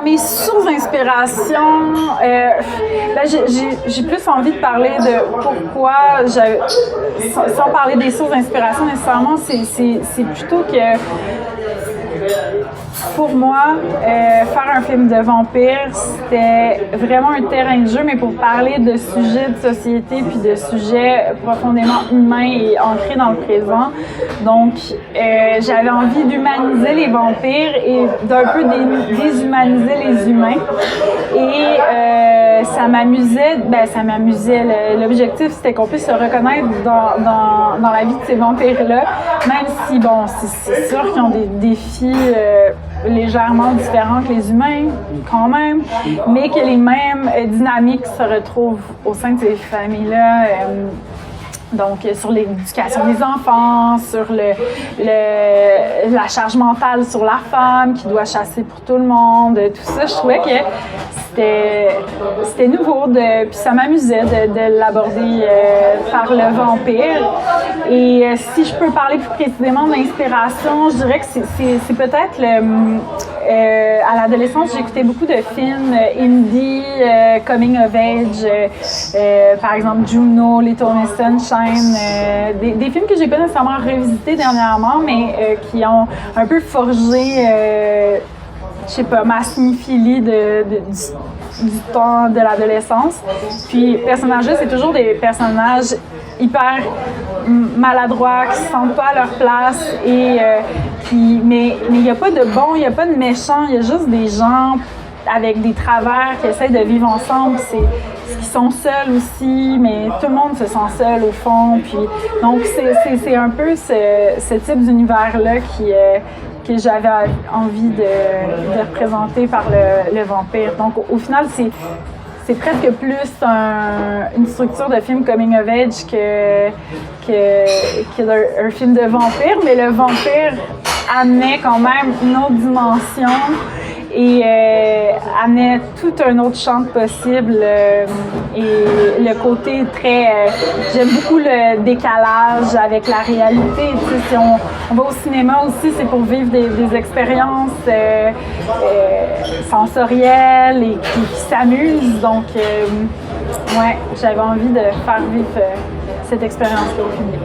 mes sources d'inspiration, j'ai plus envie de parler de pourquoi, sans parler des sources d'inspiration nécessairement, c'est plutôt que pour moi, faire un film de vampire, c'était vraiment un terrain de jeu, mais pour parler de sujets de société puis de sujets profondément humains et ancrés dans le présent. Donc, j'avais envie d'humaniser les vampires et d'un peu déshumaniser les humains. Et ça m'amusait. L'objectif, c'était qu'on puisse se reconnaître dans la vie de ces vampires-là, même si, bon, c'est sûr qu'ils ont des défis légèrement différents que les humains, quand même, mais que les mêmes dynamiques se retrouvent au sein de ces familles-là. Donc, sur l'éducation des enfants, sur la charge mentale sur la femme qui doit chasser pour tout le monde, tout ça, je trouvais que c'était nouveau, puis ça m'amusait de l'aborder par le vampire. Et si je peux parler plus précisément d'inspiration, je dirais que c'est peut-être à l'adolescence, j'écoutais beaucoup de films indie, coming of age, par exemple Juno, Little Miss Sunshine, des films que j'ai pas nécessairement revisités dernièrement, mais qui ont un peu forgé, je sais pas, ma cinéphilie du temps de l'adolescence. Puis, personnages-là, c'est toujours des personnages hyper maladroits, qui se sentent pas à leur place et mais il n'y a pas de bon, il n'y a pas de méchant, il y a juste des gens avec des travers qui essayent de vivre ensemble. Qui sont seuls aussi, mais tout le monde se sent seul au fond. Puis, donc, c'est un peu ce type d'univers-là que j'avais envie de représenter par le vampire. Donc, au final, c'est presque plus une structure de film coming of age qu'un film de vampire, mais le vampire amenait quand même une autre dimension et amenait tout un autre champ possible et le côté très... j'aime beaucoup le décalage avec la réalité. Tu sais, si on va au cinéma aussi, c'est pour vivre des expériences sensorielles et qui s'amusent. Donc, ouais, j'avais envie de faire vivre cette expérience-là au public.